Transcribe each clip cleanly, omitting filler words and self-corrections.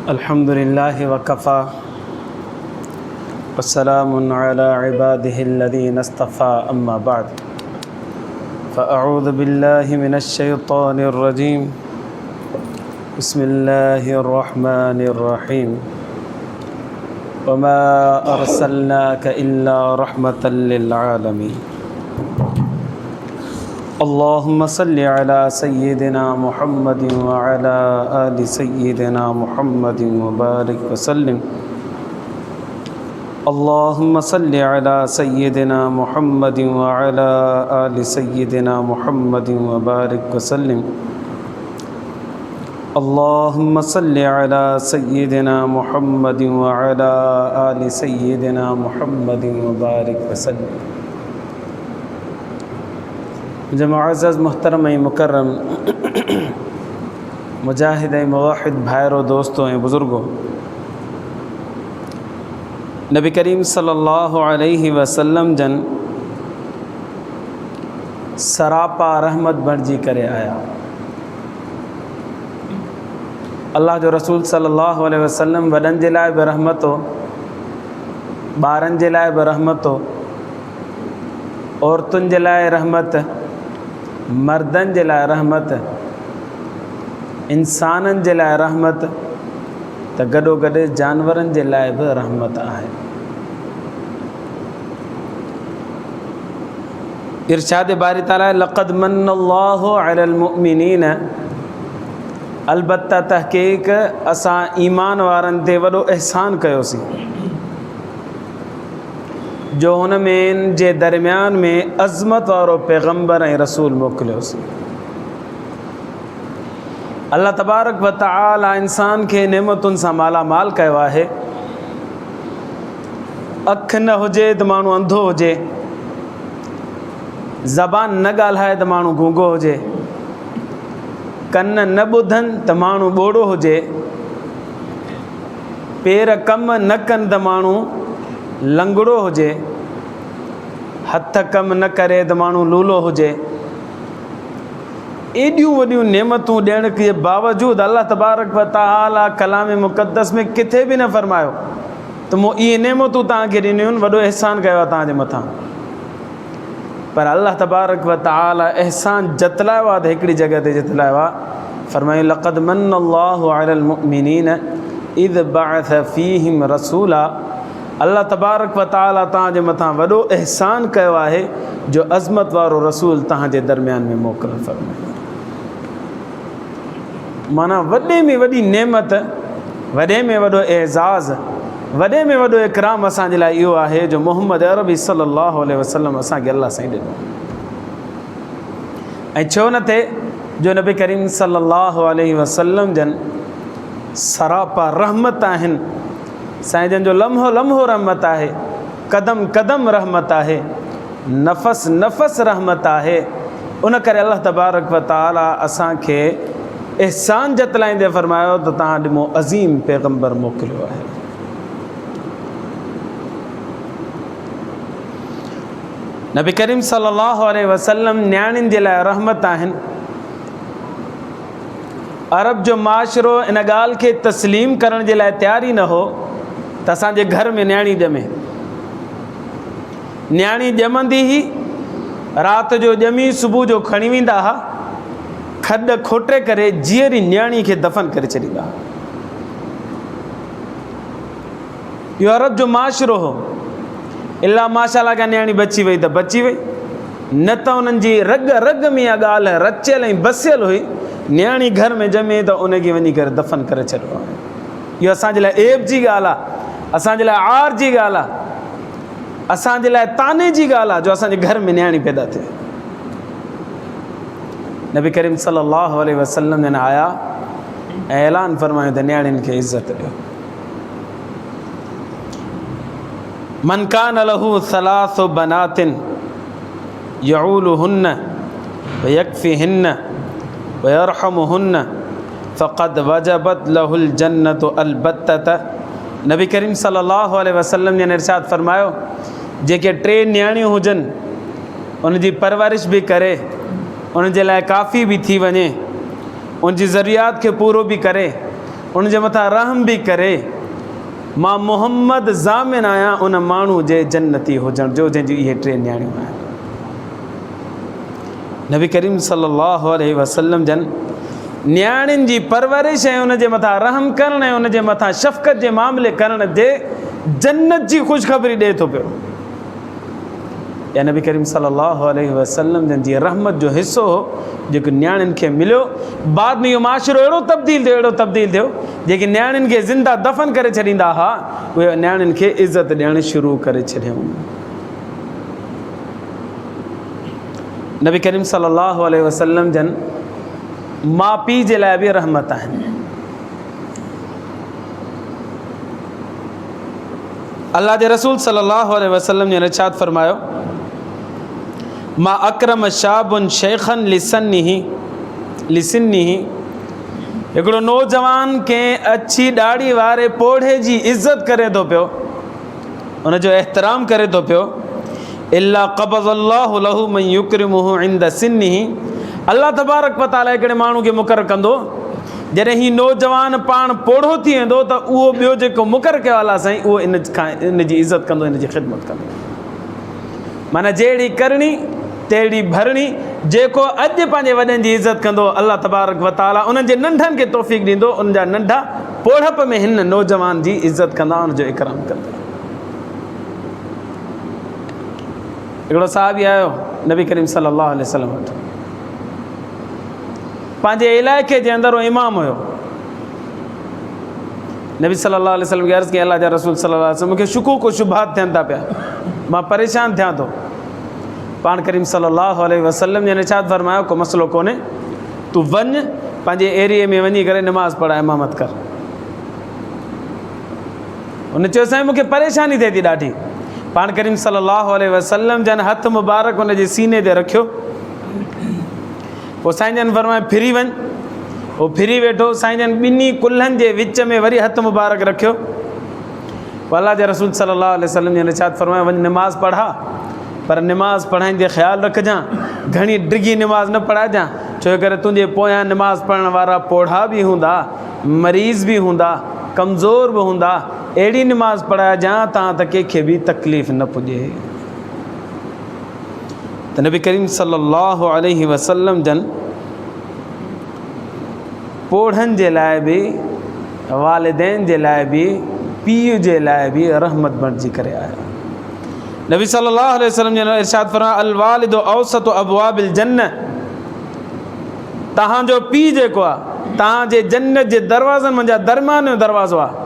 अल्हम्दुलिल्लाहि वकफ़ा वस्सलामुन अला इबादिहिल्लज़ीना इस्तफ़ा अम्मा बअद फ़अऊज़ु बिल्लाहि मिनश शैतानिर रजीम बिस्मिल्लाहिर रहमानिर रहीम वमा अर्सलनाका इल्ला रहमतल लिल आलमीन अल्लाहुम्मा सल्लि अला सय्यिदिना मुहम्मदिन व अला आलि सय्यिदिना मुहम्मदिन व बारिक व सल्लिम अल्लाहुम्मा सल्लि अला सय्यिदिना मुहम्मदिन व अला आलि सय्यिदिना मुहम्मदिन व बारिक व सल्लिम अल्लाहुम्मा सल्लि अला सय्यिदिना मुहम्मदिन व अला आलि सय्यिदिना मुहम्मदिन व बारिक व सल्लिम। जो मुअज़्ज़ज़ मुहतरम मुकर्रम मुजाहिद मुवाहिद भाइरों दोस्तों बुज़ुर्गों, नबी करीम सल्लल्लाहु अलैहि वसल्लम जन सरापा रहमत बणिजी करे आया। अल्लाह जो रसूल सल्लल्लाहु अलैहि वसल्लम वॾनि जे लाइ बि रहमत हो, ॿारनि जे लाइ बि रहमत हो, औरतुनि जे लाइ रहमत, मर्दनि जे लाइ रहमत, इंसाननि जे लाइ रहमत, त गॾोगॾु जानवरनि जे लाइ बि रहमत आहे। इरशाद बारी ताला लक़द मन्नल्लाहु अलल मुमिनीन, अलबत्ता तहक़ीक़ असां ईमान वारनि ते वॾो एहसान कयोसीं जो हुन में जे दरमियान में अज़मत वारो पैगम्बर ऐं रसूल मोकिलियोसीं। अल्लाह तबारक व तआला इंसान खे नेमतुनि सां माला माल कयो आहे। अखि न हुजे त माण्हू अंधो हुजे, ज़बान न ॻाल्हाए त माण्हू गूंगो हुजे, कन न ॿुधनि त माण्हू ॿोड़ो हुजे, पेर कम न कनि त माण्हू लंगड़ो हुजे, हथ कम न करे त माण्हू लूलो हुजे। एॾियूं वॾियूं नेमतूं ॾियण के बावजूदि अल्लाह तबारक व तआला कलाम मुक़द्दस में किथे बि न फरमायो त मूं इहे नेमतूं तव्हांखे ॾिनियूं आहिनि, वॾो एहसान कयो आहे तव्हांजे मथां। पर अल्लाह तबारक व तआला एहसान जतलायो आहे त हिकिड़ी जॻह ते जतलायो आहे, फरमायो लक़द मन्नल्लाहु अलल मुमिनीन इज़ बअस फ़ीहिम रसूला। अल्लाह तबारक व तआला तव्हांजे मथां वॾो एहसान कयो आहे जो अज़मत वारो रसूल तव्हांजे दरमियान में मोकिलियो फरमायो। माना वॾे में वॾी नेमत, वॾे में वॾो एज़ाज़, वॾे में वॾो इकराम असांजे लाइ इहो आहे जो मुहम्मद अरबी सल्लल्लाहु अलैहि वसल्लम असांखे अल्लाह साईं ॾिनो। ऐं छो न थिए जो नबी करीम सल्लल्लाहु अलैहि वसल्लम जन सरापा रहमत आहिनि, साईं जन जो लम्हो लम्हो रहमत आहे, क़दम क़दम रहमत आहे, नफ़स नफ़स रहमत आहे। उन करे अल्लाह तबारक व तआला असांखे एहसान जतलाईंदे फरमायो त तव्हां ॾिमो अज़ीम पैगम्बर मोकिलियो आहे। नबी करीम सल्लल्लाहु अलैहि वसल्लम न्याणियुनि जे लाइ रहमत आहिनि। अरब जो माशरो इन ॻाल्हि खे तस्लीम करण जे लाइ तयार ई न हो त असांजे घर में न्याणी ॼमे। न्याणी ॼमंदी ई राति जो ॼमी सुबुह जो खणी वेंदा हुआ, खॾ खोटे करे जीअरी न्याणी खे दफ़न करे छॾींदा हुआ। इहो अरब जो माशरो हो। इला माशाअल्लाह का न्याणी बची वई त बची वई, न त उन्हनि जी रग रग में इहा ॻाल्हि रचियल ऐं बसियल हुई, न्याणी घर में ॼमे त उनखे वञी करे दफ़न करे छॾियो आहे। इहो असांजे लाइ ऐब जी ॻाल्हि आहे, असांजे लाइ आर जी ॻाल्हि आहे, असांजे लाइ ताने जी ॻाल्हि आहे जो असांजे घर में न्याणी पैदा थिए। नबी करीम सल्लल्लाहु अलैहि वसल्लम जन आया ऐं ऐलान फरमायो त न्याणियुनि खे इज़त ॾियो। मन कान लहू सलासु बनातिन यऊलुहुन्न व यकफ़िहिन्न व यरहमुहुन्न फ़क़द वजबत लहुल जन्नतु अलबत्तत। नबी करीम सल्लल्लाहु अलैहि वसल्लम ने इरशाद फरमायो, जेके टे न्याणियूं हुजनि उनजी परवरिश भी करे, उन जे लाइ काफ़ी भी थी वञे, उनजी ज़रूरियात खे पूरो भी करे, उन जे मथां रहम बि करे मां मोहम्मद ज़ामिन आहियां उन माण्हू जे जन्नती हुजण जो जंहिंजी इहे 3 न्याणियूं आहिनि। नबी करीम सल्लल्लाहु अलैहि वसल्लम जन न्याणियुनि जी परवरिश ऐं उन जे मथां रहम करणु ऐं उन जे मथां शफ़क़त जे मामले करण जे जन्नत जी ख़ुशख़बरी ॾिए थो पियो। या नबी करीम सल्लल्लाहु अलैहि वसल्लम जन जी रहमत जो हिसो हो जेको न्याणियुनि खे मिलियो। बाद में इहो माशरो अहिड़ो तब्दील थियो जेके न्याणियुनि खे ज़िंदा दफ़न करे छॾींदा हुआ उहे न्याणियुनि खे इज़त ॾियणु शुरू करे छॾियऊं। नबी करीम सल्लल्लाहु अलैहि वसल्लम जन माउ पीउ जे लाइ बि रहमत आहिनि। अल्लाह जे रसूल सल्लल्लाहु अलैहि वसल्लम ने इरशाद फरमायो मा अकरम शाबुन शेखन लिसन्निही हिकिड़ो नौजवान कंहिं अछी ॾाढ़ी वारे पोढ़े जी इज़त करे थो पियो, उनजो एहतराम करे थो पियो। इल्ला क़बज़ल्लाहु लहू मन युकरिमुहु इंद सिन्निही, अल्लाह तबारक व तआला हिकिड़े माण्हू खे मुक़ररु कंदो जॾहिं हीउ नौजवान पाण पोढ़ो थी वेंदो त उहो ॿियो जेको मुक़ररु कयो अलाह साईं उहो इन जी इज़त कंदो, इन जी ख़िदमत कंदो। माना जहिड़ी करणी तहिड़ी भरणी। जेको अॼु पंहिंजे वॾनि जी इज़त कंदो अल्लाह तबारक व तआला उन्हनि जे नंढनि खे तौफ़ीक़ ॾींदो, उन जा नंढा पोढ़प में हिन नौजवान जी इज़त कंदा, उनजो इकराम कंदा। हिकिड़ो साहबी आयो नबी करीम सल्लल्लाहु अलैहि वसल्लम वटि, पंहिंजे इलाइक़े जे अंदरि उहो इमाम हुयो। नबी सल्लल्लाहु अलैहि वसल्लम खे अर्ज़ु कई अल्लाह जा रसूल सल्लल्लाहु अलैहि वसल्लम मूंखे शुकूक शुबहात थियनि था पिया, मां परेशान थियां थो। पाण करीम सल्लल्लाहु अलैहि वसल्लम ने इरशाद फरमायो को मसलो कोन्हे, तूं वञ पंहिंजे एरिए में वञी करे नमाज़ पढ़ाए इमामत कर। उन चयो साईं मूंखे परेशानी थिए थी ॾाढी। पाण करीम सल्लल्लाहु अलैहि वसल्लम जन हथ मुबारक उन जे सीने ते रखियो, पोइ साईं जन फरमायो फिरी वञ। उहो फिरी वेठो, साईं जन ॿिन्ही कुल्हनि जे विच में वरी हथ मुबारक रखियो। पोइ अल्लाह जे रसूल सल्लल्लाहु अलैहि वसल्लम ने इरशाद फरमायो वञ नमाज़ पढ़ा, पर नमाज़ पढ़ाईंदे ख़्यालु रखजांइ घणी डिघी नमाज़ न पढ़ाइजांइ, छो करे तुंहिंजे पोयां नमाज़ पढ़ण वारा पोढ़ा बि हूंदा, मरीज़ बि हूंदा, कमज़ोर बि हूंदा। अहिड़ी नमाज़ पढ़ाइजांइ तां त कंहिंखे बि तकलीफ़ न पुॼे। त नबी करीम सल्लल्लाहु अलैहि वसल्लम जन पोढ़नि जे लाइ बि, वालिदैन जे लाइ बि, पीउ जे लाइ बि रहमत बणिजी करे आया। नबी सल्लल्लाहु अलैहि वसल्लम जन इरशाद फरमायो अल वालिदु औसतु अबवाबिल जन्नह, तव्हांजो पीउ जेको आहे तव्हांजे जन्नत जे दरवाज़नि मंझां दरमियान जो दरवाज़ो आहे।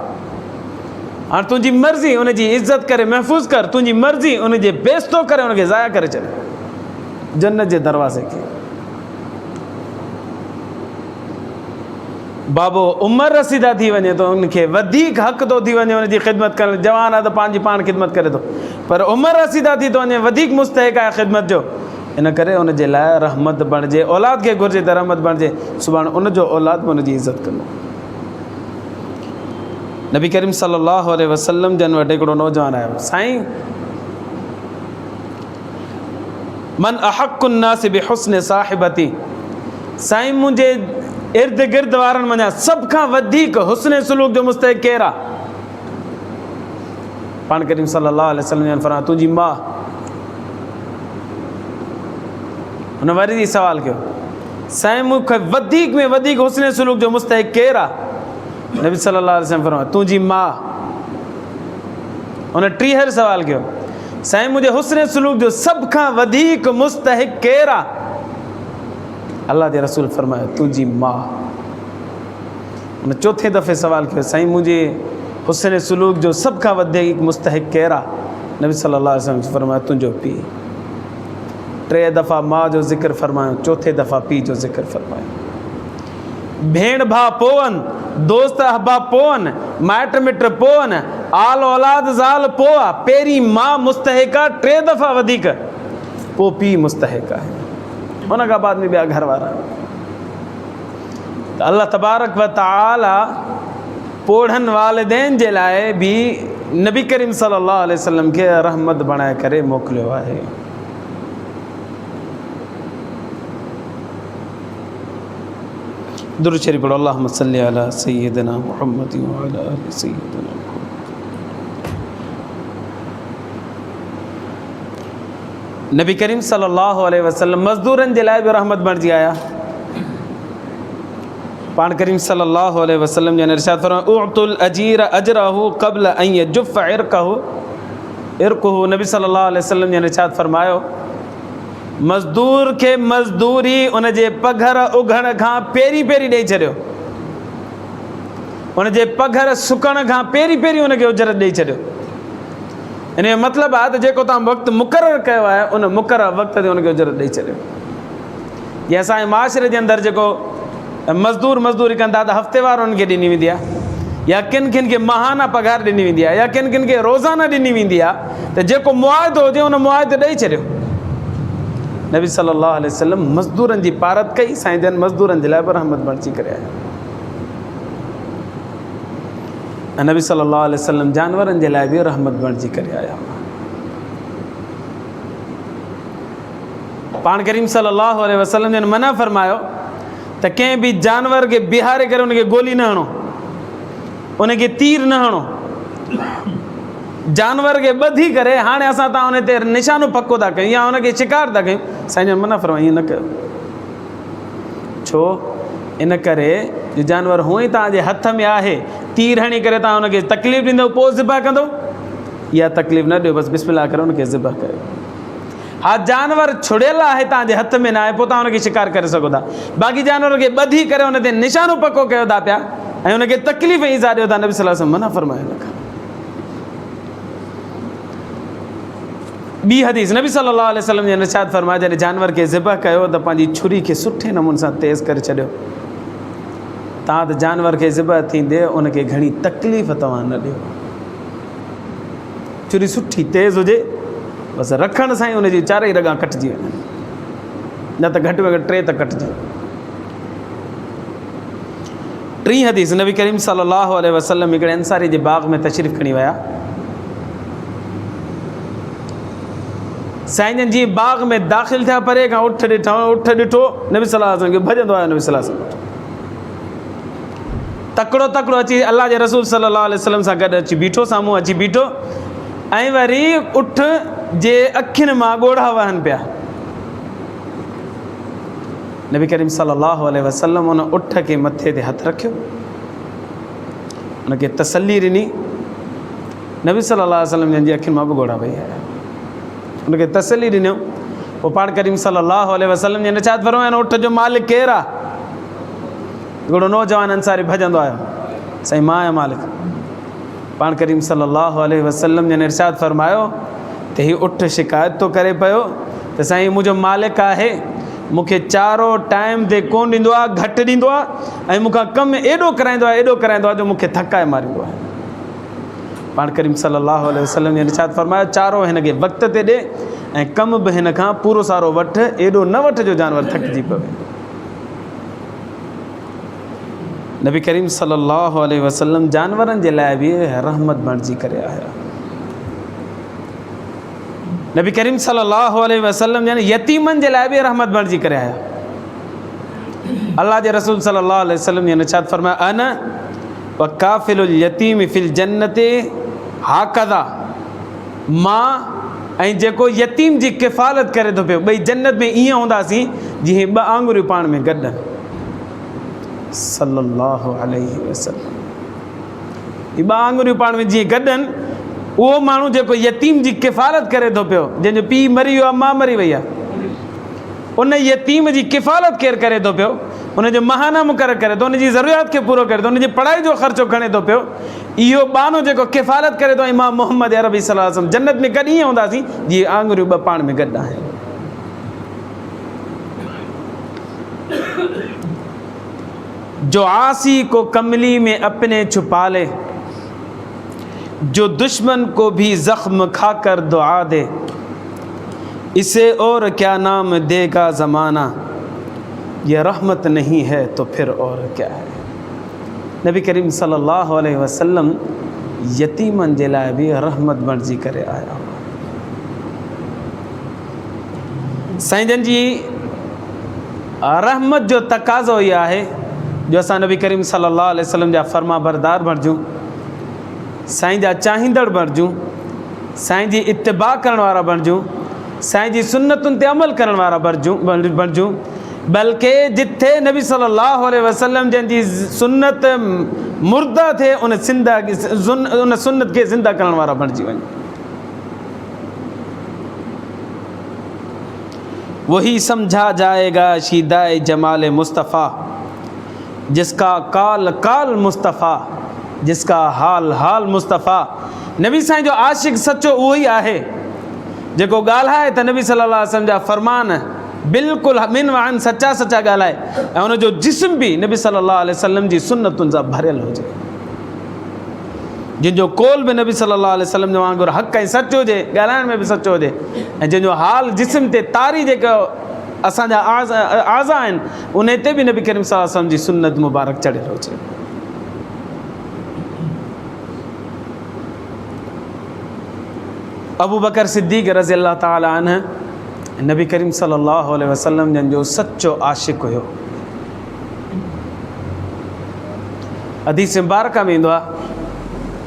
हाणे तुंहिंजी मर्ज़ी उनजी इज़त करे महफ़ूज़ कर, तुंहिंजी मर्ज़ी उनजे बेइज़्तो करे उनखे ज़ाया करे छॾ जन्नत जे दरवाज़े खे। बाबो उमिरि रसीदा थी वञे तो उनखे वधीक हक़ थो थी वञे उनजी ख़िदमत करणु। जवान आहे त पंहिंजी पाण ख़िदमत करे थो, पर उमिरि रसीदा थी थो वञे वधीक मुस्तहिक़ आहे ख़िदमत जो। इन करे उनजे लाइ रहमत बणिजे, औलाद खे घुरिजे त रहमत बणिजे, सुभाणे उनजो औलाद बि उनजी इज़त कंदो। नबी करीम सल्लल्लाहु अलैहि वसल्लम जन वटि हिकिड़ो नौजवान आयो, साईं मन अहक़्क़ुन नास बिहुस्न साहिबती, साईं मुंहिंजे इर्द गिर्द वारनि मंझां सभ खां वधीक हुस्न सलूक जो मुस्तहिक़ केरु आहे? पाण करीम सल्लल्लाहु अलैहि वसल्लम जन फरमायो तुंहिंजी माउ। हुन वरी सवाल कयो साईं मूंखे वधीक में वधीक हुस्न सलूक जो मुस्तहिक़ केरु आहे? नबी सल्लल्लाहु अलैहि वसल्लम फरमायो तुंहिंजी माउ। हुन टीहर सवाल कयो साईं मुंहिंजे हुस्न सलूक जो सभ खां वधीक मुस्तहिक़ केरु आहे? अल्लाह जे रसूल फरमायो तुंहिंजी माउ। हुन चौथे दफ़े सवाल कयो साईं मुंहिंजे हुस्न सलूक जो सभ खां वधीक मुस्तहिक़ केरु आहे? नबी सल्लल्लाहु अलैहि वसल्लम फरमायो तुंहिंजो पीउ। टे दफ़ा माउ जो ज़िक्र फरमायो, चौथे दफ़ा पीउ जो ज़िक्र फरमायो। भेण भाउ पोवनि, दोस्त अहबाब पोवनि, माइट मिट पोवनि, आल औलाद ज़ाल पोइ आहे, पहिरीं माउ मुस्तहिक़ आहे 3 दफ़ा वधीक, पोइ पीउ मुस्तहिक़ आहे, हुन खां बाद में ॿिया घर वारा। त अल्लाह तबारक व तआला पोढ़नि वालिदैन जे लाइ बि नबी करीम सल्लल्लाहु अलैहि वसल्लम खे रहमत बणाए करे मोकिलियो आहे। दुरूद शरीफ पढ़ो। अल्लाहुम्मा सल्लि अला सय्यिदिना मुहम्मद व अला आलि सय्यिदिना मुहम्मद। नबी करीम सल्लल्लाहु अलैहि वसल्लम मज़दूरनि जे लाइ बि रहमत बणिजी आया। पाण करीम सल्लल्लाहु अलैहि वसल्लम जन इरशाद फरमायो उअतुल अजीर अजरहु क़ब्ल अन यजुफ़ इरक़ुहु। नबी सल्लल्लाहु अलैहि वसल्लम जन इरशाद फरमायो मज़दूर खे मज़दूरी उन जे पघर उघण खां पहिरीं पहिरीं ॾेई छॾियो। उन जे पघर सुकण खां पहिरीं पहिरीं उनखे उजरत ॾेई छॾियो। इन जो मतिलबु आहे त जेको तव्हां वक़्तु मुक़ररु कयो आहे उन मुक़ररु वक़्त ते उनखे उजरत ॾेई छॾियो। जीअं असांजे माशरे जे अंदरि जेको मज़दूरी कंदा त हफ़्तेवार उन्हनि खे ॾिनी वेंदी आहे, या किन किन खे माहाना पघार ॾिनी वेंदी आहे, या किन किन खे रोज़ाना ॾिनी वेंदी आहे। त जेको मुआहिदो हुजे उन मुआहिदो ॾेई छॾियो। नबी सल्लल्लाहु अलैहि वसल्लम मज़दूरनि जी पारत कई, साईं जन मज़दूरनि जे लाइ बि रहमत बणिजी करे आया। ऐं नबी सल्लल्लाहु अलैहि वसल्लम जानवरनि जे लाइ बि रहमत बणिजी करे आया। पाण करीम सल्लल्लाहु अलैहि वसल्लम जन मना फरमायो त कंहिं बि जानवर खे बिहारे करे उनखे गोली न हणो, उनखे तीर न हणो, जानवर खे ॿधी करे हाणे असां तव्हां उन ते निशानो पको था कयूं या उनखे शिकार था कयूं। साईं जन मना फरमायो ईअं न कयो। छो? इन करे जो जानवर हूअं ई तव्हांजे हथ में आहे, तीर हणी करे तव्हां उनखे तकलीफ़ ॾींदव पोइ ज़िबा कंदव, इहा तकलीफ़ न ॾियो, बसि बिस्मिल्लाह करे उनखे ज़िबा कयो। हा जानवर छुड़ियल आहे तव्हांजे हथ में न आहे, पोइ तव्हां उनखे शिकार करे सघो था। बाक़ी जानवर खे ॿधी करे उन ते निशानो पको कयो था पिया ऐं उनखे तकलीफ़ ईज़ा ॾियो था, नबी सल्लल्लाहु अलैहि वसल्लम मना फरमायो न खां। ॿी हदीस नबी सल्लल्लाहु अलैहि वसल्लम जे इरशाद फरमाया जॾहिं जानवर खे ज़िबह कयो त पंहिंजी छुरी खे सुठे नमूने सां तेज़ करे छॾियो। तव्हां त जानवर खे ज़िबह थींदे उनखे घणी तकलीफ़ तव्हां न ॾियो। छुरी सुठी तेज़ हुजे, बसि रखण सां ई उनजी चारई रॻा कटिजी वञनि, न त घटि में घटि 3 त कटिजी। टी हदीस नबी करीम सल्लल्लाहु अलैहि वसल्लम हिकिड़े अंसारी जे बाग़ में तशरीफ़ खणी विया। साईं जन जी बाग़ में दाख़िल थिया, परे खां उठ ॾिठो नबी सल्लल्लाहु अलैहि वसल्लम खे भॼंदो आयो। नबी सल्लल्लाहु अलैहि वसल्लम तकिड़ो अची अल्लाह जे रसूल सल्लल्लाहु अलैहि वसल्लम सां गॾु अची बीठो, साम्हूं अची बीठो ऐं वरी उठ जे अखियुनि मां ॻोढ़ा वहनि पिया। नबी करीम सल्लल्लाहु अलैहि वसल्लम उन उठ खे मथे ते हथु रखियो, उनखे तसल्ली ॾिनी। नबी सल्लल्लाहु अलैहि वसल्लम जंहिंजी अखियुनि मां बि ॻोढ़ा वही आया, उनखे तसल्ली ॾिनो। पोइ पाण करीम सल्लल्लाहु अलैहि वसल्लम जे इरशाद फरमायो उन उठ जो मालिक केरु आहे? हिकिड़ो नौजवान अंसारी भॼंदो आयो, साईं मां आहियां मालिक। पाण करीम सल्लल्लाहु अलैहि वसल्लम जन इरशाद फरमायो त हीउ उठ शिकायत थो करे पियो त साईं मुंहिंजो मालिक आहे, मूंखे चारो टाइम ते कोन ॾींदो आहे, घटि ॾींदो आहे ऐं मूंखां कमु एॾो कराईंदो आहे जो मूंखे थकाए मारींदो आहे। पाण करीम सल्लल्लाहु अलैहि वसल्लम जन इरशाद फरमायो चारो हिनखे वक़्त ते ॾे ऐं कमु बि हिन खां पूरो सारो वठि, एॾो न वठि जो जानवर थकिजी पवे। नबी करीम सल्लल्लाहु अलैहि वसल्लम जानवरनि जे लाइ बि रहमत बणिजी करे आया। नबी करीम सल्लल्लाहु अलैहि वसल्लम यानी यतीमनि जे लाइ बि रहमत बणिजी करे आया। अल्लाह जे रसूल सल्लल्लाहु अलैहि वसल्लम ने इरशाद फरमाया अना व काफ़िलुल यतीम फिल जन्नते हाकदा, मां ऐं जेको यतीम जी किफ़ालत करे थो पियो, ॿई जन्नत में ईअं हूंदासीं जीअं 2 आङुरियूं पाण में गॾु। सल्लल्लाहु अलैहि वसल्लम, हीअ 2 आङुरियूं पाण में जीअं गॾनि, उहो माण्हू जेको यतीम जी किफ़ालत करे थो पियो, जंहिंजो पीउ मरी वियो आहे, मां मरी वई आहे, उन यतीम जी किफ़ालत केरु करे थो पियो, उनजो महाना मुक़ररु करे थो, उनजी ज़रूरियात खे पूरो करे थो, उनजी पढ़ाई जो ख़र्चो खणे थो पियो, इहो बानो जेको किफ़ालत करे थो इमाम मोहम्मद अरबी सल्लल्लाहु अलैहि वसल्लम, जन्नत में गॾु ईअं हूंदासीं जीअं आङुरियूं 2 पाण में गॾु आहिनि। जो आसी को कमली में अपने छुपा ले, जो दुश्मन को भी ज़ख्म खाकर दुआ दे, इसे और क्या नाम देगा ज़माना, यह रहमत नहीं है तो फिर और क्या है। नबी करीम सल्लल्लाहु अलैहि वसल्लम यतीमनि जे लाइ बि रहमत बणिजी करे आया। साईं जन जी रहमत जो तक़ाज़ो इहो आहे जो असां नबी करीम सल्लल्लाहु अलैहि वसल्लम जा फर्मा बरदार बणिजूं, साईं जा चाहींदड़ बणिजूं, साईं जी इत्तिबा करण वारा बणिजूं, साईं जी सुन्नतुनि ते अमल करण वारा बणिजूं। बल्कि जिथे नबी सल्लल्लाहु अलैहि वसल्लम जंहिंजी सुन्नत मुर्दा थे उन सुन्नत खे ज़िंदा करण वारा बणिजी वञूं। वही समझा जाएगा शीदाए जमाल मुस्तफ़ा, जिसका काल काल मुस्तफ़ा, जिसका हाल हाल मुस्तफ़ा। नबी साईं जो आशिक़ सचो उहो ई आहे जेको ॻाल्हाए त नबी सल्लल्लाहु अलैहि वसल्लम जा फ़रमान बिल्कुलु मिन वान सचा सचा ॻाल्हाए ऐं उनजो जिस्म बि नबी सल्लल्लाहु अलैहि वसल्लम जी सुन्नतुनि सां भरियल हुजे, जंहिंजो कोल बि नबी सल्लल्लाहु अलैहि वसल्लम जो वांगुरु हक़ ऐं सचो हुजे, ॻाल्हाइण में बि सचो हुजे, ऐं जंहिंजो हाल जिस्म ते तारी जेका असांजा आज़ा आहिनि उन ते बि नबी करीम सल्लल्लाहु अलैहि वसल्लम जी सुन्नत मुबारक चढ़ियल हुजे। अबू बकर सिद्दीक़ रज़ी अल्लाह ताला अन्हु नबी करीम सल्लल्लाहु अलैहि वसल्लम जंहिंजो सचो आशिक़ हुयो। हदीस मुबारक में ईंदो आहे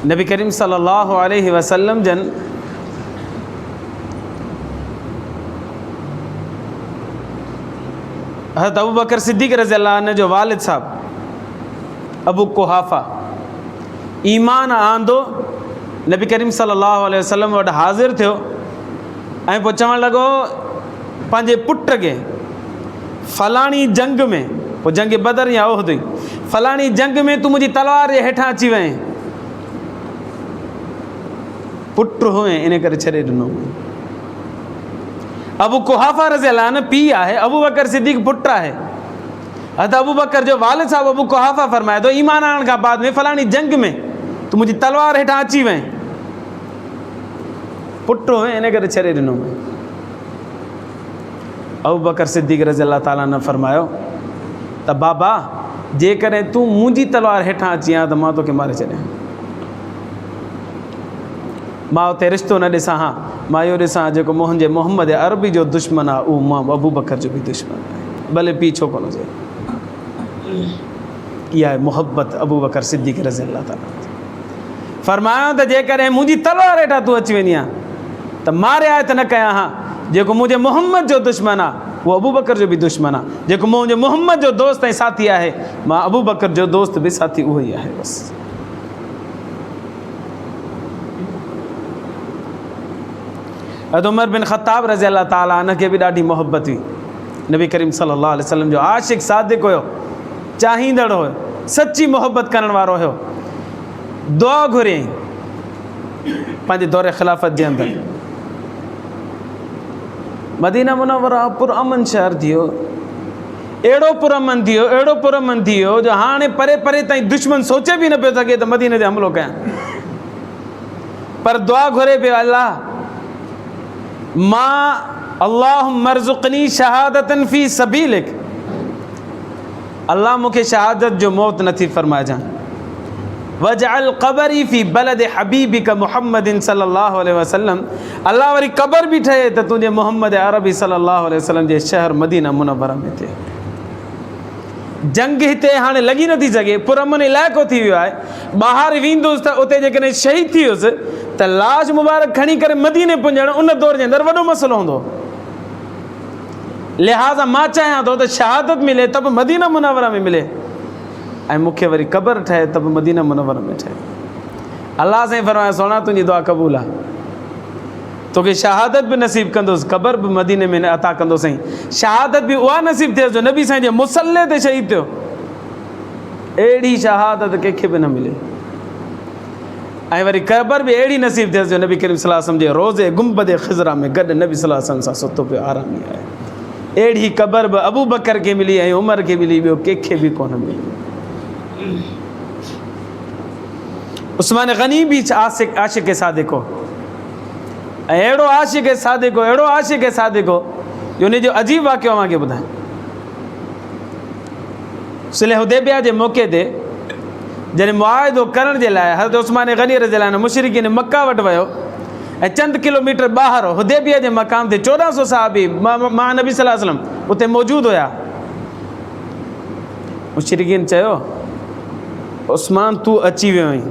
नबी करीम सल्लल्लाहु अलैहि वसल्लम जन हज़रत अबू बकर सिद्दीक़ रज़ी अल्लाह अन्हु जो वालिद साहब अबू कुहाफ़ा ईमान आंदो नबी करीम सल्लल्लाहु अलैहि वसल्लम वटि हाज़िर थियो ऐं पोइ चवणु लॻो पंहिंजे पुट खे फलाणी जंग में, पोइ जंग बदर या उहद हुई, फलाणी जंग में तूं मुंहिंजी तलवार जे हेठां अची वएं। पुट हुए इन करे छॾे ॾिनो। अबू कुहाफ़ा रज़ी अल्लाह अन्हु पीउ आहे, अबू बकर सिद्दीक़ पुटु आहे। हज़रत अबू बकर जो वालिद साहब अबू कुहाफ़ा फरमाए थो ईमान आणण खां बाद में फलाणी जंग में तूं मुंहिंजी तलवार हेठां अची वएं। पुट हुए इन करे छॾे ॾिनो। अबू बकर सिद्दीक़ रज़ी अल्लाह ताला ने फरमायो त बाबा जेकॾहिं तूं मुंहिंजी तलवार हेठां अची आ त मां तोखे मारे छॾियां। मां उते रिश्तो न ॾिसां, हा मां इहो ॾिसां जेको मुंहिंजे मोहम्मद अरबी जो दुश्मन आहे उहो मां अबू बकर जो बि दुश्मन आहे, भले पीउ छो कोन हुजे। इहा आहे मुहबत अबू बकर सिद्दीक़ रज़ी अल्लाह ताला। फरमायो त जेकॾहिं मुंहिंजी तलवार हेठां तूं अची वञी आहे त मां रिआयत न कयां। हा जेको मुंहिंजे मोहम्मद जो दुश्मन आहे उहो अबू बकर जो बि दुश्मन आहे। जेको मुंहिंजे मोहम्मद जो दोस्त ऐं साथी आहे मां अबू बकर जो दोस्त बि साथी उहो ई आहे। बसि हज़रत उमर बिन ख़त्ताब रज़ी अल्लाह ताला अन्हु खे बि ॾाढी मोहबत हुई। नबी करीम सल्लल्लाहु अलैहि वसल्लम जो आशिक़ सादिक़ हुयो, चाहींदड़ हुयो, सची मोहबत करण वारो हुयो। दुआ घुरियईं पंहिंजे दौरे ख़िलाफ़त जे अंदरि। मदीना मुनव्वरा पुरअमन शहर थी वियो, अहिड़ो पुरअमन थी वियो, अहिड़ो पुरअमन थी वियो जो हाणे परे परे ताईं दुश्मन सोचे बि न पियो सघे त मदीने ते हमिलो कयां। पर दुआ घुरे पियो अल्लाह मां अल्लाहुम्मा अर्ज़ुक़नी शहादतन फ़ी सबीलिक, अल्लाह मूंखे शहादत जो मौत नथी फरमाइजां। वजअल क़बरी फ़ी बलद हबीबिक मुहम्मदिन सल्लल्लाहु अलैहि वसल्लम, अल्लाह वरी क़बर बि ठहे त तुंहिंजे मोहम्मद अरबी सल्लल्लाहु अलैहि वसल्लम जे शहर मदीना मुनव्वरा में थिए। जंग हिते हाणे लॻी नथी सघे, पुरअमन इलाइक़ो थी वियो आहे। ॿाहिरि वेंदुसि त उते जेकॾहिं शहीद थी वियुसि त लाश मुबारक खणी करे मदीने पुॼणु उन दौर जे अंदरि वॾो मसइलो हूंदो। लिहाज़ा मां चाहियां थो त शहादत मिले त बि मदीना मुनव्वरा में मिले ऐं मूंखे वरी क़बर ठहे त बि मदीना मुनव्वरा में ठहे। अल्लाह साईं फरमायो सोना तुंहिंजी दुआ क़बूल आहे, तोखे शहादत बि नसीब कंदुसि, क़बर बि मदीने में अता कंदो। साईं शहादत बि उहा नसीब थिए जो नबी साईं जे मुसल्ले ते शहीद थियो। अहिड़ी शहादत कंहिंखे बि न मिले। ऐं वरी क़बर बि अहिड़ी नसीब थियसि जो नबी करीम सल्लल्लाहु अलैहि वसल्लम जे रोज़े गुंबद ख़िज़रा में गॾु नबी सल्लल्लाहु अलैहि वसल्लम सां सुतो पियो आरामी आहे। अहिड़ी क़बर बि अबू बकर खे मिली ऐं उमर खे मिली, ॿियो कंहिंखे बि कोन मिली। उस्मान गनी भी आशिक़ सादिक़ हो, ऐं अहिड़ो आशिक़ सादिक़ हो, अहिड़ो आशिक़ सादिक़ हो जो उनजो अजीब वाक़ियो मांखे ॿुधायां। सुलह हुदैबिया जे मौक़े ते जॾहिं मुआहिदो करण जे लाइ हज़रत उस्मान गनी रज़ियल्लाहु अन्हु मुशरिकीन मक्का वटि वियो ऐं चंद किलोमीटर ॿाहिरि हुदैबिया जे मक़ाम ते 1400 सहाबी मां नबी सल्लल्लाहु अलैहि वसल्लम उते मौजूदु हुया। मुशरिकीन चयो उस्मान तू अची वियो आहीं,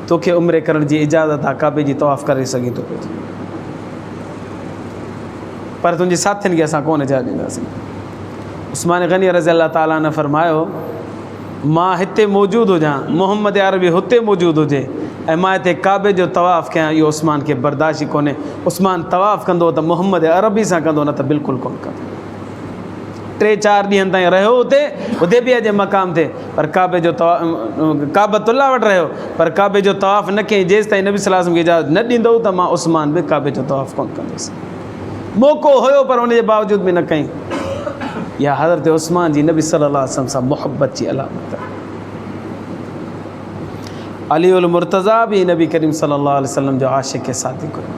तोखे उम्रे करण जी इजाज़त आहे, काबे जी तवाफ़ करे सघीं थो पियो, पर तुंहिंजे साथियुनि खे असां कोन इजाज़त ॾींदासीं। उस्मान गनी रज़ी अल्लाह ताला ने फरमायो मां हिते मौजूदु हुजां, मोहम्मद अरबी हुते मौजूदु हुजे ऐं मां हिते काबे जो तवाफ़ कयां, इहो उस्मान खे बर्दाश्त ई कोन्हे। उस्मान तवाफ़ कंदो त मोहम्मद अरबी सां कंदो, न त बिल्कुलु कोन्ह कंदो। 3-4 ॾींहंनि ताईं रहियो हुते हुदैबिया जे मक़ाम ते, पर काबे जो काबतुल्लाह वटि रहियो, पर काबे जो तवाफ़ न कयईं। जेसि ताईं नबी सल्लल्लाहु अलैहि वसल्लम खे इजाज़त न ॾींदो त मां उस्मान बि काबे जो तवाफ़ कोन्ह कंदुसि। मौक़ो हुयो पर उनजे बावजूद बि न कई। इहा हज़रत उस्मान जी नबी सल्लल्लाहु अलैहि वसल्लम सां मुहबत जी अलामत। अली उल मुर्तज़ा भी नबी करीम सल्लल्लाहु अलैहि वसल्लम जो आशिक़ सादिक़ हुयो।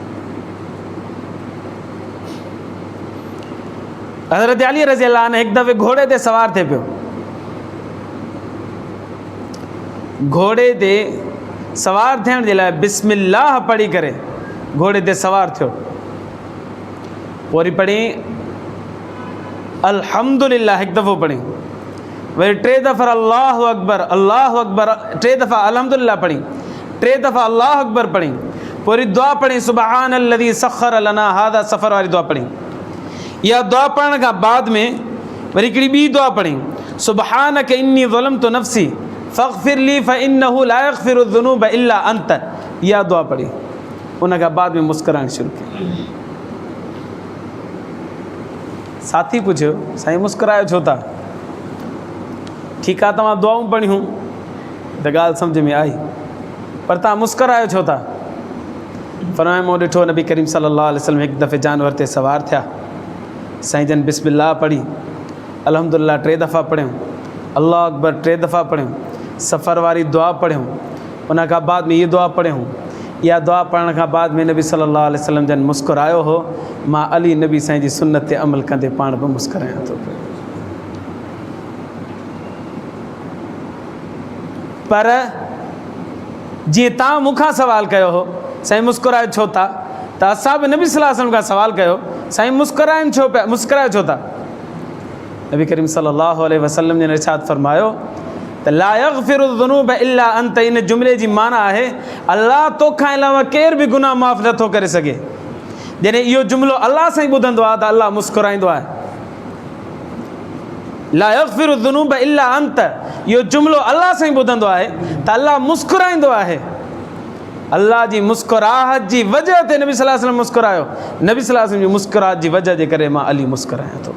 हज़रत अली रज़ी अल्लाह अन्हु हिकु दफ़े घोड़े ते सवार थिए पियो, घोड़े ते सवार थियण जे लाइ बिस्मिल्लाह पढ़ी करे घोड़े ते सवार थियो, वरी पढ़ी अल्हम्दुलिल्लाह हिकु दफ़ो पढ़ी, वरी 3 दफ़ा अल्लाहु अकबर 3 दफ़ा अल्हम्दुलिल्लाह पढ़ी, 3 दफ़ा अल्लाहु अकबर पढ़ी, वरी दुआ पढ़ी सुबहानल्लज़ी सख़र लना हादा सफ़र वारी दुआ पढ़ी। इहा दुआ पढ़ण खां बाद में वरी हिकिड़ी ॿी दुआ पढ़ी सुबहानक इन्नी ज़लमतु नफ़्सी फ़ग़फ़िर ली फ़इन्नहु ला यग़फ़िरु ज़ुनूब इल्ला अंत। इहा दुआ पढ़ी, उन खां बाद में मुस्कुराइण शुरू कई। साथी पुछियो साईं मुस्कुरायो छो था? ठीकु आहे तव्हां दुआऊं पढ़ियूं त ॻाल्हि सम्झ में आई, पर तव्हां मुस्कुरायो छो था? फरमाए मूं ॾिठो नबी करीम सल्लल्लाहु अलैहि वसल्लम हिकु दफ़े जानवर ते सवार थिया, साईं जन बिस्मिल्लाह पढ़ी, अल्हम्दुलिल्लाह 3 दफ़ा पढ़ियूं, अल्लाह अकबर 3 दफ़ा पढ़ियूं, सफ़र वारी दुआ पढ़ियूं, उन खां बाद में ये दुआ पढ़ियूं। इहा दुआ पढ़ण खां बाद में नबी सल्लल्लाहु अलैहि वसल्लम जन मुस्कुरायो हो। मां अली नबी साईं जी सुन्नत ते अमल कंदे पाण बि मुस्कुरायां थो पियो। पर जीअं तव्हां मूंखां सवाल कयो हो साईं मुस्कुरायो छो था, त असां बि नबी सल्लल्लाहु अलैहि वसल्लम खां सवाल कयो साईं मुस्कुरायो छो था? नबी करीम सल्लल्लाहु अलैहि वसल्लम ने इरशाद फरमायो त ला यग़फ़िरु ज़ुनूब इल्ला अंत। इन जुमिले जी माना आहे अल्लाह तोखां अलावा केर बि गुनाह माफ़ नथो करे सघे। जॾहिं इहो जुमिलो अल्लाह सां ई ॿुधंदो आहे त अल्लाह मुस्कुराईंदो आहे। ला यग़फ़िरु ज़ुनूब इल्ला अंत, इहो जुमिलो अल्लाह सां ई ॿुधंदो आहे त अल्लाह मुस्कुराईंदो आहे। अल्लाह जी मुस्कुराहट जी वजह ते नबी सल्लल्लाहु अलैहि वसल्लम मुस्कुरायो। नबी सल्लल्लाहु अलैहि वसल्लम जी मुस्कुराहट जी वजह जे करे मां अली मुस्कुरायां थो।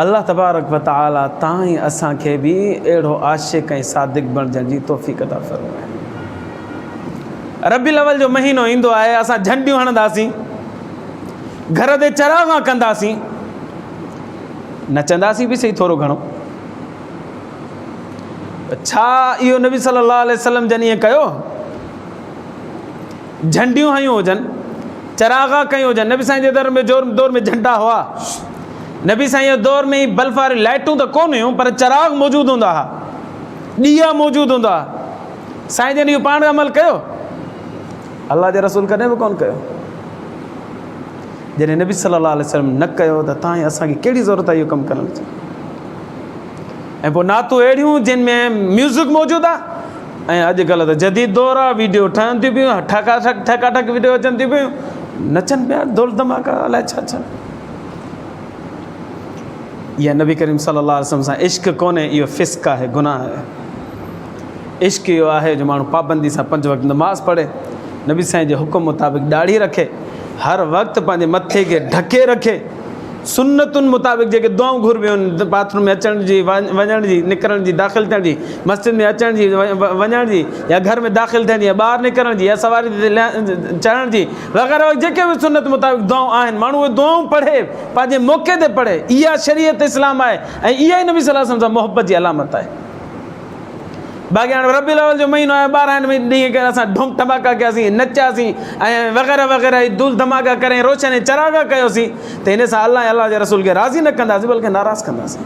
अल्लाह तबारक व तआला ताईं असांखे बि अहिड़ो आशिक़ ऐं सादिक़ बणजण जी तौफ़ीक़ अता फ़रमाए। रबीउल अव्वल जो महीनो ईंदो आहे, असां झंडियूं हणंदासीं, घर ते चरागा कंदासीं, नचंदासीं बि सही थोरो घणो। छा इहो नबी सल्लल्लाहु अलैहि वसल्लम जन ईअं कयो? झंडियूं हयूं हुजनि, चरागा कयूं हुजनि। नबी साईं जे दौर में झंडा हुआ, नबी साईं जे दौर में ई बल्ब वारी लाइटूं त कोन हुयूं, पर चराग मौजूदु हूंदा हुआ, ॾीआ मौजूदु हूंदा हुआ। साईं जन इहो पाण अमल कयो? अल्लाह जे रसूल कॾहिं बि कोन कयो। जॾहिं नबी सल्लल्लाहु अलैहि वसल्लम न कयो त तव्हां असांखे कहिड़ी ज़रूरत आहे इहो कमु करण जी? ऐं पोइ नातूं अहिड़ियूं जिन में म्यूज़िक मौजूदु आहे। ऐं अॼुकल्ह त जदीद दौरु आहे, वीडियो ठहनि थियूं पियूं, ठकाठक वीडियो अचनि थियूं पियूं, नचनि पिया धूल धमाका अलाए छा छा। इहा नबी करीम सल्लल्लाहु अलैहि वसल्लम सां इश्क़ कोन्हे, इहो फ़िस्क़ आहे, गुनाह आहे। इश्क़ इहो आहे जो माण्हू पाबंदी सां 5 वक़्त नमाज़ पढ़े, नबी साईं जे हुकुम मुताबिक़ दाढ़ी रखे, हर वक़्तु पंहिंजे मथे खे ढके रखे, सुन्नतुनि मुताबिक़ जेके दुआऊं घुरबियूं आहिनि, बाथरूम में अचण जी, वञण जी, निकिरण जी, दाख़िल थियण जी, मस्जिद में अचण जी, वञण जी, या घर में दाख़िल थियण जी, या ॿाहिरि निकिरण जी, या सवारी ते चढ़ण जी, वग़ैरह जेके बि सुन्नत मुताबिक़ दुआऊं आहिनि, माण्हू उहे दुआऊं पढ़े, पंहिंजे मौक़े ते पढ़े। इहा शरीयत इस्लाम आहे ऐं इहा ई नबी सल्लल्लाहु अलैहि वसल्लम सां मुहबत जी अलामत आहे। बाक़ी हाणे रबीउल अव्वल जो महीनो आहे, 12 ॾींहं करे असां धूम धमाका कयासीं, नचियासीं ऐं वग़ैरह वग़ैरह धूल धमाका करे रोशन चरागा कयोसीं, त हिन सां अल्लाह जे रसूल खे राज़ी न कंदासीं बल्कि नाराज़ कंदासीं।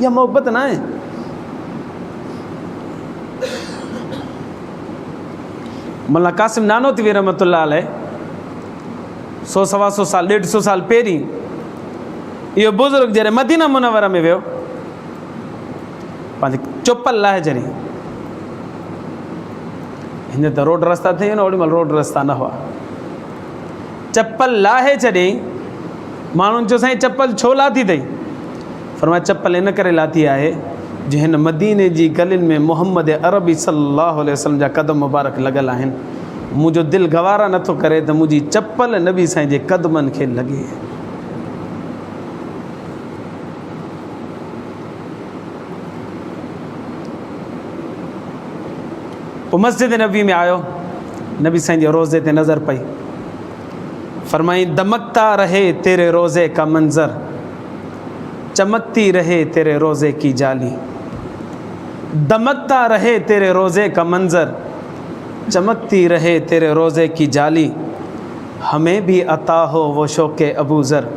इहा मोहबत न आहे। मुल्ला क़ासिम नानोतवी रहमतुल्लाह अलैह 100 सवा 100 साल 150 साल पहिरीं इहो बुज़ुर्ग जॾहिं मदीना मुनव्वरा में वियो पंहिंजी चुपल लाहे जॾहिं, हिन त रोड रस्ता थिए न, ओॾी महिल रोड रस्ता न हुआ, चप्पल लाहे छॾियईं। माण्हुनि चयो साईं चप्पल छो लाथी अथई? फरमाया चप्पल इन करे लाथी आहे जो हिन मदीने जी गलियुनि में मोहम्मद अरबी सल्लल्लाहु अलैहि वसल्लम जा क़दम मुबारक लॻल आहिनि। मुंहिंजो दिलि गवारा नथो करे त मुंहिंजी चप्पल नबी साईं जे क़दमनि खे लॻे। पोइ मस्जिद नबी में आयो, नबी साईं जे रोज़े ते नज़र पई, फरमाई दमकता रहे तेरे रोज़े का मंज़र, चमकती रहे तेरे रोज़े की जाली। दमकता रहे तेरे रोज़े का मंज़र, चमकती रहे तेरे रोज़े की जाली। हमें भी अता हो वो शौक़े अबू ज़र,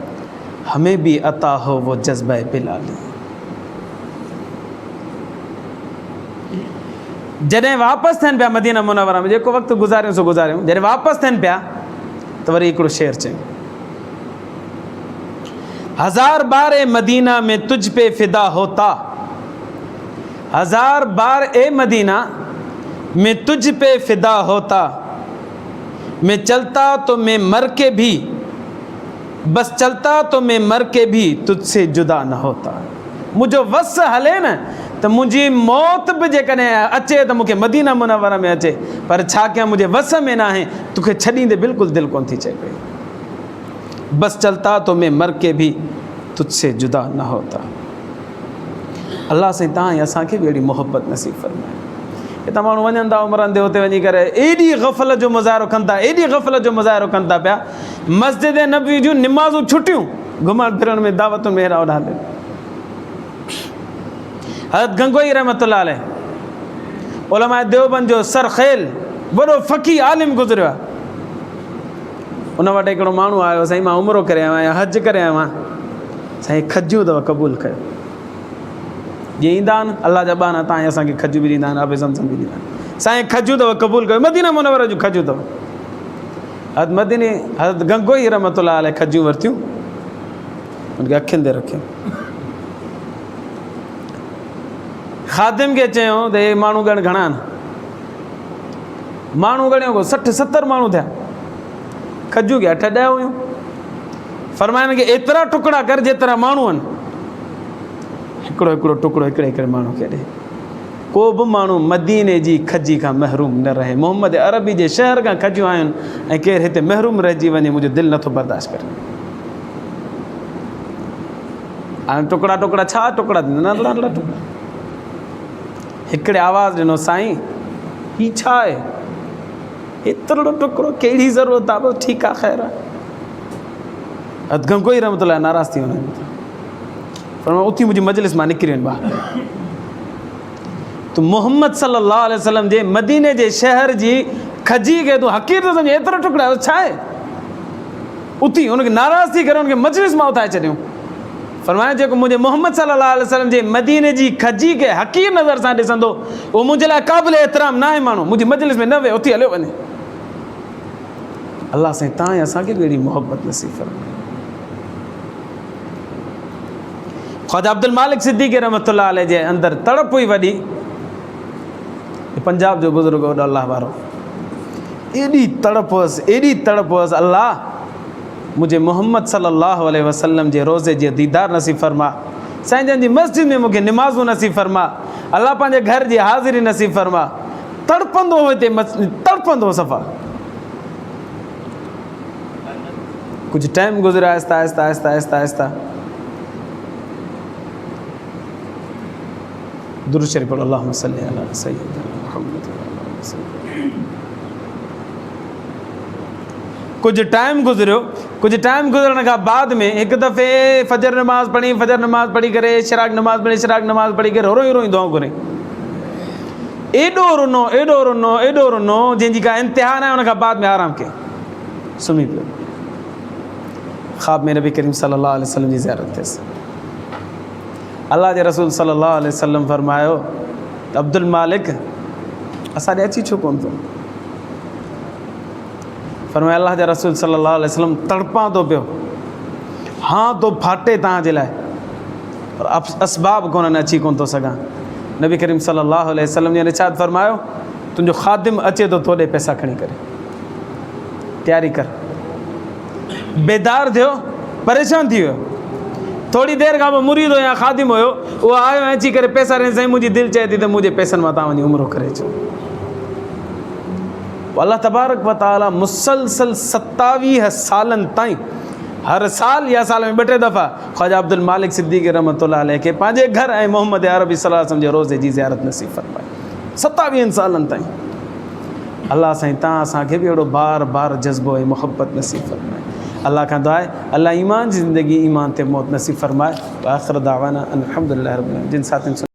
हमें भी अता हो वो जज्बे बिलाली। जॾहिं वापसि थियनि पिया मदीना मुनव्वरा में, जेको वक़्तु गुज़ारियूं सो गुज़ारियूं, जॾहिं वापसि थियनि पिया त वरी हिकिड़ो शेर चयो, हज़ार बार ए मदीना में तुझ पे फ़िदा होता, हज़ार बार ए मदीना में तुझ पे फ़िदा होता, मैं चलता तो मैं मर के भी, बस चलता तो मैं मर के भी तुझसे जुदा न होता। मुंहिंजो वस हले न त मुंहिंजी मौत बि जेकॾहिं अचे त मूंखे मदीना मुनव्वरा में अचे, पर छा कयां मुंहिंजे वस में न आहे, तोखे छॾींदे बिल्कुलु दिलि कोन थी चए पई। बस चलता तो मैं मर के भी तुझसे जुदा न होता। अल्लाह साईं तव्हां ई असांखे बि अहिड़ी मोहबत नसीब फरमाए। हितां माण्हू वञनि था उमरनि ते, हुते वञी करे एॾी ग़फ़ल जो मुज़ाहिरो कनि था, एॾी ग़फ़ल जो मुज़ाहिरो कनि था पिया, मस्जिद नबी जूं निमाज़ूं छुटियूं, घुमण फिरण में दावतुनि में हेॾा होॾा हले। हज़रत गंगोई रहमतुल्लाह अलैह, उलमा देवबंद जो सरखेल वॾो फ़क़ीह आलिम गुज़रियो आहे। उन वटि हिकिड़ो माण्हू आयो, साईं मां उमिरो करे आयो आहियां, हज करे आयो आहियां, साईं खजूं अथव क़बूलु कयो। जीअं ईंदा आहिनि अलाह जा ॿाना, तव्हां असांखे खजूं बि ॾींदा आहिनि, आबे ज़मज़म बि ॾींदा आहिनि, साईं खजूं अथव क़बूलु कयो, मदीना मुनव्वरा जूं खजूं अथव। हज़रत मदीने हज़रत गंगोई रहमतुल्लाह अलैह खजूं वरितियूं, उनखे अखियुनि ते रखियूं, ख़ादिम खे चयूं त हे माण्हू ॻण घणा आहिनि? माण्हू ॻणियो को 60-70 माण्हू थिया, खजूं के 8-10 हुयूं। फरमाइनि खे एतिरा टुकड़ा कर जेतिरा माण्हू आहिनि, हिकिड़ो हिकिड़ो टुकड़ो हिकिड़े हिकिड़े माण्हू खे ॾे। को बि माण्हू मदीने जी खजी खां महरूम न रहे। मोहम्मद अरबी जे शहर खां खजियूं आहिनि ऐं केरु हिते महरूम रहिजी वञे, मुंहिंजो दिलि नथो बर्दाश्त करे। हाणे टुकड़ा टुकड़ा छा टुकड़ा थींदा, नंढड़ा नंढड़ा टुकड़ा। हिकिड़े आवाज़ु ॾिनो, साईं हीउ छा आहे? एतिरो टुकड़ो, कहिड़ी ज़रूरत आहे? बसि ठीकु आहे, ख़ैरु आहे। गंगोई रहमतुल्लाह नाराज़ थी वञे, पर मां उथी मुंहिंजी मजलिस मां निकिरी वञ ॿाहिरि। तूं मोहम्मद सल्लल्लाहु अलैहि वसल्लम जे मदीने जे शहर जी खजी खे तूं हक़ीर थो सम्झे? एतिरो टुकड़ा छा आहे? उथी हुनखे नाराज़ थी करे हुनखे मजलिस मां उथाए छॾियूं। फरमाया जेको मुंहिंजे मोहम्मद सल्लल्लाहु अलैहि वसल्लम जे मदीने जी खजी खे हक़ीर नज़र सां ॾिसंदो, उहो मुंहिंजे लाइ क़ाबिल एतिराम न आहे। माण्हू मुंहिंजी मजलिस में न वेह, उथी हलियो वञे। अल्लाह साईं तव्हां ई असांखे बि अहिड़ी मोहबत नसीब फरमाए। ख़्वाजा अब्दुल मालिक सिद्दीक़ रहमतुल्लाह अलैह जे अंदरि तड़प हुई वॾी। पंजाब जो बुज़ुर्ग हो अल्लाह वारो, एॾी तड़प हुअसि, एॾी तड़प हुअसि, अल्लाह मुंहिंजे मोहम्मद सल्लल्लाहु अलैहि वसल्लम जे रोज़े जे दीदार नसीब फरमा, साईं जन जी मस्जिद में मूंखे निमाज़ूं नसीब फरमा, अल्लाह पंहिंजे घर जी हाज़िरी नसीब फरमा। तड़पंदो हो हिते, तड़पंदो हो सफ़ा। कुझु टाइम गुज़रियो, आहिस्ता आहिस्ता आहिस्ता आहिस्ता आहिस्ता दुरूद शरीफ़ पढ़ो, अल्लाहुम्मा सल्ली अला सय्यिदिना मुहम्मद। कुछ टाइम गुज़रियो, कुछ टाइम गुज़रण खां बाद में हिकु दफ़े फजर नमाज़ पढ़ी, फजर नमाज़ पढ़ी करे शराक नमाज़ पढ़ी, शराक नमाज़ पढ़ी करे रोई रोई दुआऊं करे, एॾो रुनो, एॾो रुनो, एॾो रुनो, जंहिंजी का इंतिहा न आहे। उन खां बाद में आराम कयो, सुम्ही पियो। ख़्वाब में नबी करीम सल्लल्लाहु अलैहि वसल्लम जी ज़ियारत थियसि। अल्लाह जे रसूल सल्लल्लाहु अलैहि वसल्लम फरमायो त अब्दुल मालिक असां ॾे अची छो कोन थो? फरमाया अल्लाह जा रसूल सल्लल्लाहु अलैहि वसल्लम तड़पां थो पियो, हाँ तो फाटे तव्हांजे लाइ, पर असबाब कोन अची कोन थो सघां। नबी करीम सल्लल्लाहु अलैहि वसल्लम ने इरशाद फरमायो, तुंहिंजो ख़ादिम अचे तो थोड़े पैसा खणी करे, तैयारी कर। बेदार थियो, परेशान थी वियो, थोड़ी देर खां पोइ मुरीद हुयो या ख़ादिम हुयो, उहो आयो ऐं अची करे पैसा ॾियनि, साईं मुंहिंजी दिलि चए थी त मुंहिंजे पैसनि मां तव्हां वञी उमिरो करे अचो। अल्लाह तबारक व तआला मुसलसल 27 सालनि ताईं हर साल या साल में 2-3 दफ़ा ख्वाजा अब्दुल मालिक सिद्दीक़ रहमतुल्लाह अलैह खे पंहिंजे घर ऐं मोहम्मद अरबी सल्लल्लाहु अलैहि वसल्लम जे रोज़े जी ज़ियारत नसीब फरमाई। 27 सालनि ताईं। अल्लाह साईं तव्हां असांखे बि अहिड़ो बार बार जज़्बो ऐं मुहबत नसीब फरमाए। अल्लाह खां दुआ आहे अल्लाह ईमान जी ज़िंदगी ईमान ते मौत नसीब फरमाए। आख़िर दावाना अल्हम्दुलिल्लाह रब्बिल आलमीन। जिन साथियुनि